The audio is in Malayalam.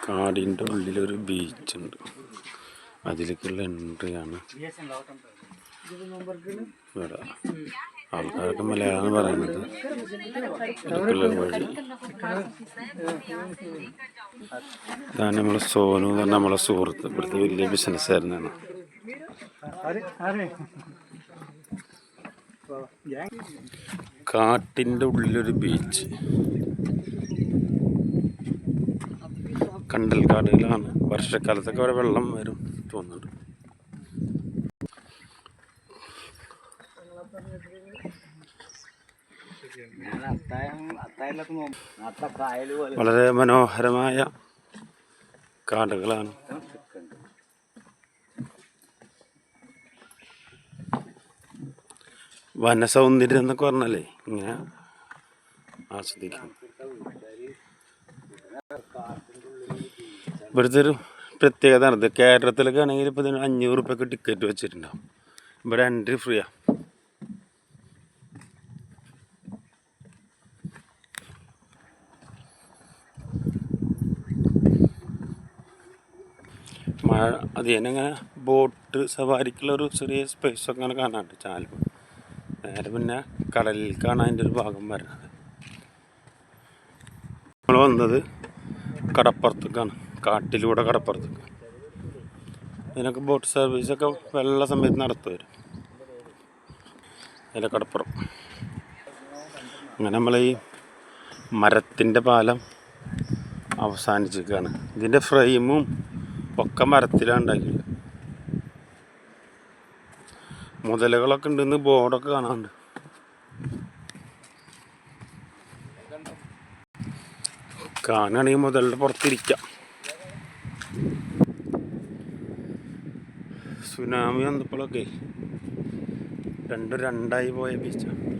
കാടിൻ്റെ ഉള്ളിലൊരു ബീച്ചുണ്ട്. അതിലേക്കുള്ള എൻട്രിയാണ് ഇവിടെ. ആൾക്കാരൊക്കെ മലയാളമാണ് പറയുന്നത്. ഇതിലേക്കുള്ള വഴി ഇതാണ്. നമ്മളെ സോനു എന്ന് പറഞ്ഞാൽ നമ്മളെ സുഹൃത്ത്, ഇവിടുത്തെ വലിയ ബിസിനസ്സുകാരനാണ്. കാട്ടിൻ്റെ ഉള്ളിലൊരു ബീച്ച്, കണ്ടൽ കാടുകളാണ്. വർഷക്കാലത്തൊക്കെ അവിടെ വെള്ളം വരും തോന്നുന്നുണ്ട്. വളരെ മനോഹരമായ കാടുകളാണ്. വനസൗന്ദര്യം എന്നൊക്കെ പറഞ്ഞാലേ ഇങ്ങനെ ആസ്വദിക്കാം. ഇവിടുത്തെ ഒരു പ്രത്യേകത ആണ്. കേരളത്തിലൊക്കെ ആണെങ്കിൽ ഇപ്പോൾ ഇതിന് 500 രൂപയ്ക്ക് ടിക്കറ്റ് വെച്ചിട്ടുണ്ടാവും. ഇവിടെ എൻട്രി ഫ്രീയാണ്. മഴ അതിനങ്ങനെ ബോട്ട് സവാരിക്കുള്ള ഒരു ചെറിയ സ്പേസൊക്കെ അങ്ങനെ കാണാനുണ്ട്. ചാലും നേരെ പിന്നെ കടലിലേക്കാണ് അതിൻ്റെ ഒരു ഭാഗം വരുന്നത്. നമ്മൾ വന്നത് കടപ്പുറത്തേക്കാണ്, കാട്ടിലൂടെ കടപ്പുറത്തേക്ക്. ഇതിനൊക്കെ ബോട്ട് സർവീസൊക്കെ വെള്ള സമയത്ത് നടത്തുവരും. അതിൻ്റെ കടപ്പുറം അങ്ങനെ നമ്മൾ ഈ മരത്തിൻ്റെ പാലം അവസാനിച്ചിരിക്കുകയാണ്. ഇതിൻ്റെ ഫ്രെയിമും ഒക്കെ മരത്തിലാണ് ഉണ്ടാക്കിയത്. മുതലകളൊക്കെ ഉണ്ടെന്ന് ബോർഡൊക്കെ കാണാനുണ്ട്. കാണുകയാണെങ്കിൽ മുതലിൻ്റെ പുറത്തിരിക്കാം. സുനാമി വന്നപ്പോഴൊക്കെ രണ്ടായി പോയ ബീച്ചാണ്.